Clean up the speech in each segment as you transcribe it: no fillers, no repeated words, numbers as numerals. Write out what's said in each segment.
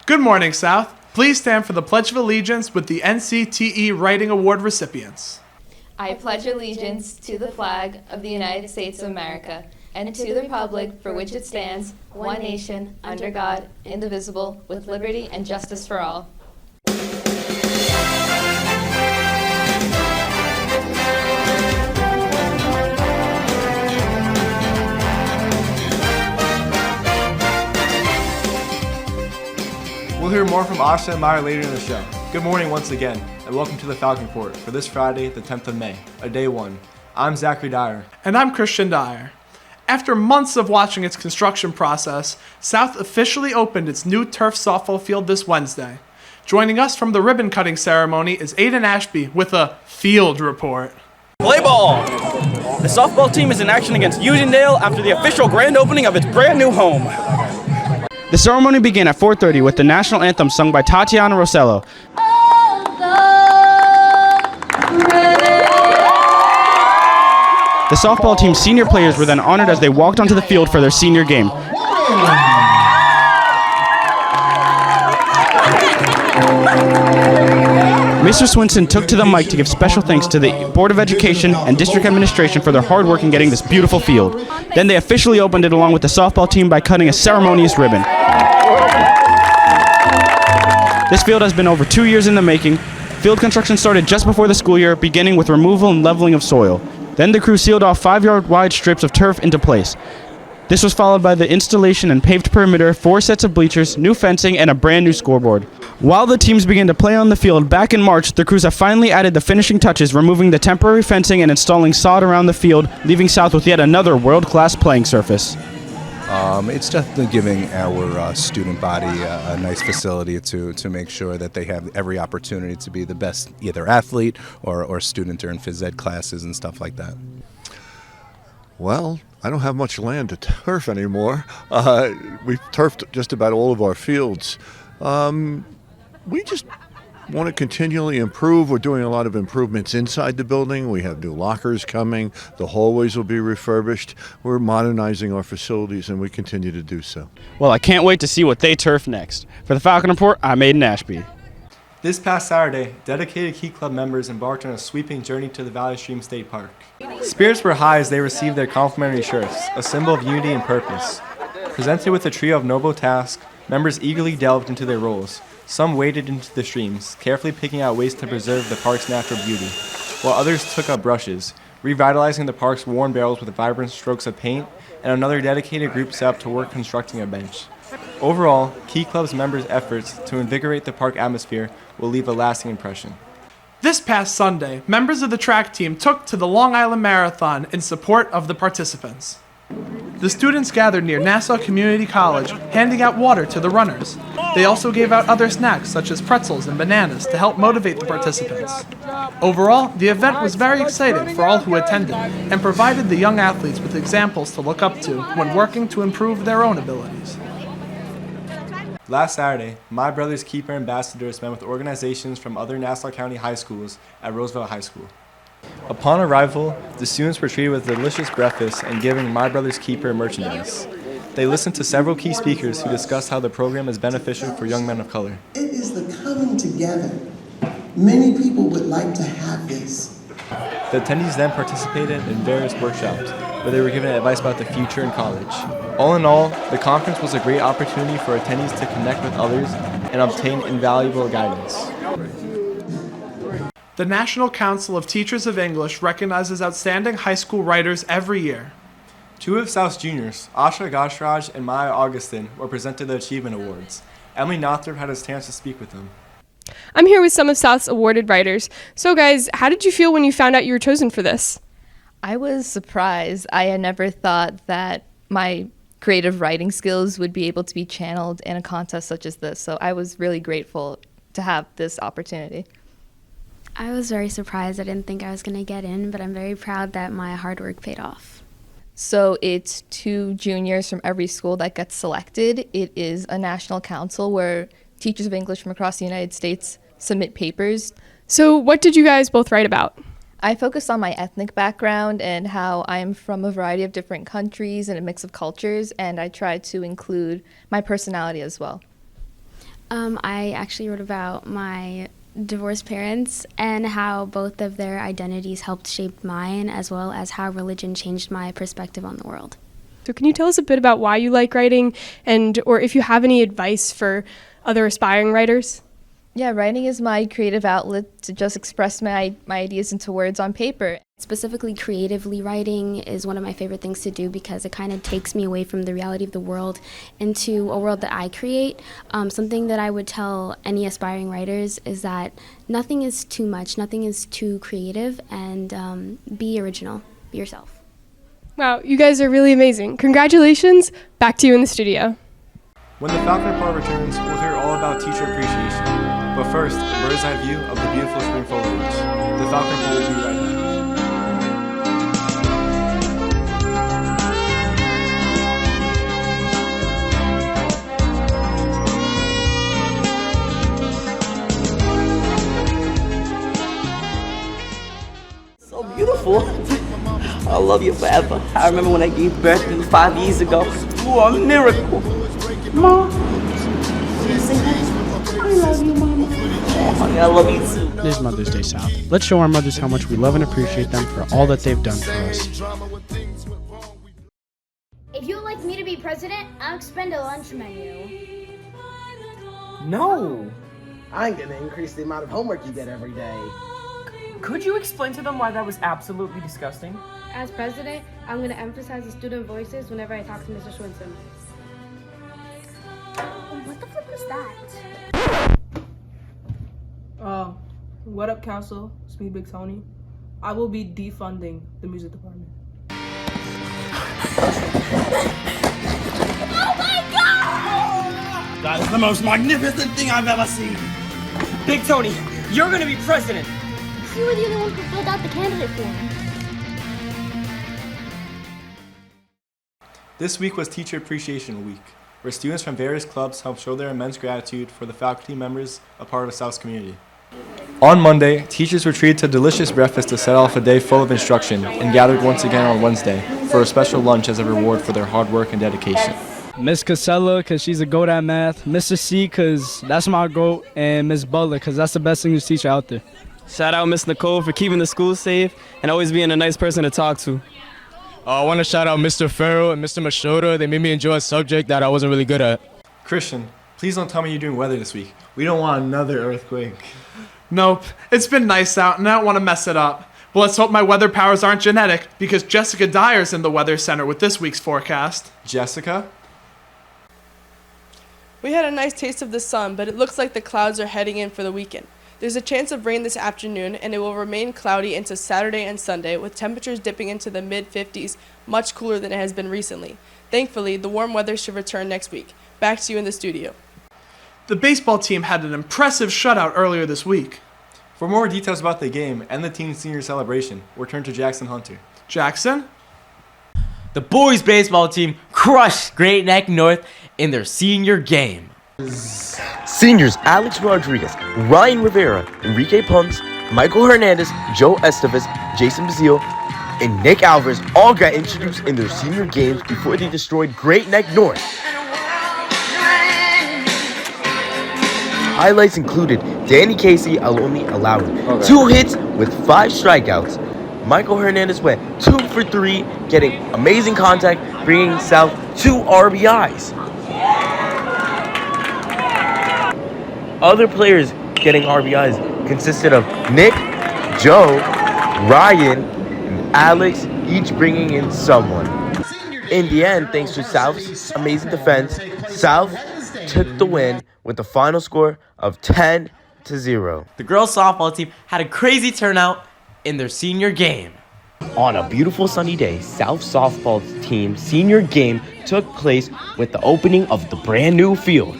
Good morning, South. Please stand for the Pledge of Allegiance with the NCTE Writing Award recipients. I pledge allegiance to the flag of the United States of America and to the republic for which it stands, one nation, under God, indivisible, with liberty and justice for all. We'll hear more from Asha and Meyer later in the show. Good morning once again, and welcome to the Falcon Report for this Friday, the 10th of May, a day one. I'm Zachary Dyer. And I'm Christian Dyer. After months of watching its construction process, South officially opened its new turf softball field this Wednesday. Joining us from the ribbon-cutting ceremony is Aiden Ashby with a field report. Play ball! The softball team is in action against Uniondale after the official grand opening of its brand new home. The ceremony began at 4:30 with the national anthem sung by Tatiana Rossello. The softball team's senior players were then honored as they walked onto the field for their senior game. Mr. Swinson took to the mic to give special thanks to the Board of Education and District Administration for their hard work in getting this beautiful field. Then they officially opened it along with the softball team by cutting a ceremonious ribbon. This field has been over 2 years in the making. Field construction started just before the school year, beginning with removal and leveling of soil. Then the crew sealed off 5-yard wide strips of turf into place. This was followed by the installation and paved perimeter, 4 sets of bleachers, new fencing, and a brand new scoreboard. While the teams began to play on the field back in March, the crews have finally added the finishing touches, removing the temporary fencing and installing sod around the field, leaving South with yet another world-class playing surface. It's definitely giving our student body a nice facility to make sure that they have every opportunity to be the best either athlete or student during phys ed classes and stuff like that. Well, I don't have much land to turf anymore. We've turfed just about all of our fields. We just want to continually improve. We're doing a lot of improvements inside the building. We have new lockers coming. The hallways will be refurbished. We're modernizing our facilities, and we continue to do so. Well, I can't wait to see what they turf next. For the Falcon Report, I'm Aiden Ashby. This past Saturday, dedicated Key Club members embarked on a sweeping journey to the Valley Stream State Park. Spirits were high as they received their complimentary shirts, a symbol of unity and purpose. Presented with a trio of noble tasks, members eagerly delved into their roles. Some waded into the streams, carefully picking out ways to preserve the park's natural beauty, while others took up brushes, revitalizing the park's worn barrels with vibrant strokes of paint, and another dedicated group set up to work constructing a bench. Overall, Key Club's members' efforts to invigorate the park atmosphere will leave a lasting impression. This past Sunday, members of the track team took to the Long Island Marathon in support of the participants. The students gathered near Nassau Community College, handing out water to the runners. They also gave out other snacks such as pretzels and bananas to help motivate the participants. Overall, the event was very exciting for all who attended and provided the young athletes with examples to look up to when working to improve their own abilities. Last Saturday, My Brother's Keeper ambassadors met with organizations from other Nassau County high schools at Roosevelt High School. Upon arrival, the students were treated with a delicious breakfast and given My Brother's Keeper merchandise. They listened to several key speakers who discussed how the program is beneficial for young men of color. It is the coming together. Many people would like to have this. The attendees then participated in various workshops where they were given advice about the future in college. All in all, the conference was a great opportunity for attendees to connect with others and obtain invaluable guidance. The National Council of Teachers of English recognizes outstanding high school writers every year. 2 of South's juniors, Asha Goshraj and Maya Augustin, were presented the Achievement Awards. Emily Northrop had a chance to speak with them. I'm here with some of South's awarded writers. So guys, how did you feel when you found out you were chosen for this? I was surprised. I had never thought that my creative writing skills would be able to be channeled in a contest such as this, so I was really grateful to have this opportunity. I was very surprised. I didn't think I was going to get in, but I'm very proud that my hard work paid off. So it's 2 juniors from every school that gets selected. It is a national council where teachers of English from across the United States submit papers. So what did you guys both write about? I focused on my ethnic background and how I am from a variety of different countries and a mix of cultures, and I tried to include my personality as well. I actually wrote about my divorced parents and how both of their identities helped shape mine, as well as how religion changed my perspective on the world. So can you tell us a bit about why you like writing, and or if you have any advice for other aspiring writers? Yeah, writing is my creative outlet to just express my ideas into words on paper. Specifically, creatively writing is one of my favorite things to do because it kind of takes me away from the reality of the world into a world that I create. Something that I would tell any aspiring writers is that nothing is too much, nothing is too creative, and be original, be yourself. Wow, you guys are really amazing. Congratulations. Back to you in the studio. When the Falcon Report returns, we'll hear all about teacher appreciation. But first, a bird's eye view of the beautiful spring foliage. The Falcon Report will be right back. So beautiful. I love you forever. I remember when I gave birth to you 5 years ago. You are a miracle. Mom. I love you, Mama. Oh, honey, I love you too. This is Mother's Day South. Let's show our mothers how much we love and appreciate them for all that they've done for us. If you would like me to be president, I'll expend a lunch menu. No! I ain't gonna increase the amount of homework you get every day. Could you explain to them why that was absolutely disgusting? As president, I'm going to emphasize the student voices whenever I talk to Mr. Swinson. What the flip was that? What up, council? It's me, Big Tony. I will be defunding the music department. Oh my god! That is the most magnificent thing I've ever seen. Big Tony, you're gonna be president. You were the only one who filled out the candidate form. This week was Teacher Appreciation Week, where students from various clubs helped show their immense gratitude for the faculty members a part of South's community. On Monday, teachers were treated to a delicious breakfast to set off a day full of instruction and gathered once again on Wednesday for a special lunch as a reward for their hard work and dedication. Miss Casella, because she's a goat at math. Mr. C, because that's my goat. And Miss Butler, because that's the best English teacher out there. Shout out Miss Nicole for keeping the school safe and always being a nice person to talk to. I want to shout out Mr. Farrell and Mr. Machota. They made me enjoy a subject that I wasn't really good at. Christian, please don't tell me you're doing weather this week. We don't want another earthquake. Nope, it's been nice out and I don't want to mess it up. But let's hope my weather powers aren't genetic, because Jessica Dyer's in the Weather Center with this week's forecast. Jessica? We had a nice taste of the sun, but it looks like the clouds are heading in for the weekend. There's a chance of rain this afternoon, and it will remain cloudy into Saturday and Sunday, with temperatures dipping into the mid-50s, much cooler than it has been recently. Thankfully, the warm weather should return next week. Back to you in the studio. The baseball team had an impressive shutout earlier this week. For more details about the game and the team's senior celebration, we'll turn to Jackson Hunter. Jackson? The boys baseball team crushed Great Neck North in their senior game. Seniors Alex Rodriguez, Ryan Rivera, Enrique Ponce, Michael Hernandez, Joe Estevez, Jason Bazile, and Nick Alvarez all got introduced in their senior games before they destroyed Great Neck North. Highlights included Danny Casey only allowed 2 hits with 5 strikeouts. Michael Hernandez went 2 for 3, getting amazing contact, bringing South 2 RBIs. Other players getting RBIs consisted of Nick, Joe, Ryan, and Alex, each bringing in someone. In the end, thanks to South's amazing defense, South took the win with a final score of 10-0. The girls softball team had a crazy turnout in their senior game. On a beautiful sunny day, South softball team's senior game took place with the opening of the brand new field.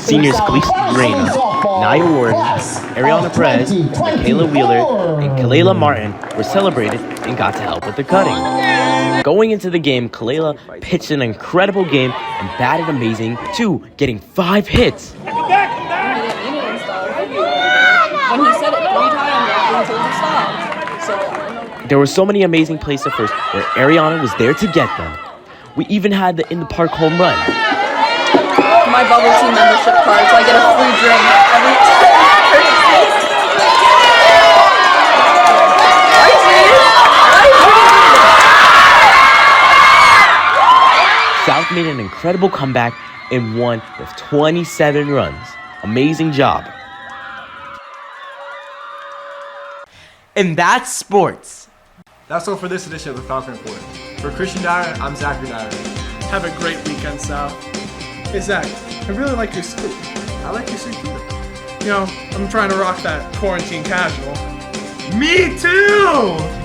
Seniors Khaleesi Reina, Nia Warren, Ariana Perez, Michaela Wheeler, and Kalela Martin were celebrated and got to help with the cutting. Going into the game, Kalela pitched an incredible game and batted amazing too, getting 5 hits. When he said it 3 times, I told him to stop. There were so many amazing plays at first where Ariana was there to get them. We even had the in the park home run. My bubble team membership card, so I get a free incredible comeback and won with 27 runs. Amazing job. And that's sports. That's all for this edition of the Falcon Report. For Christian Dyer, I'm Zachary Dyer. Have a great weekend, Sal. Hey, Zach, I really like your suit. I like your suit too. You know, I'm trying to rock that quarantine casual. Me too!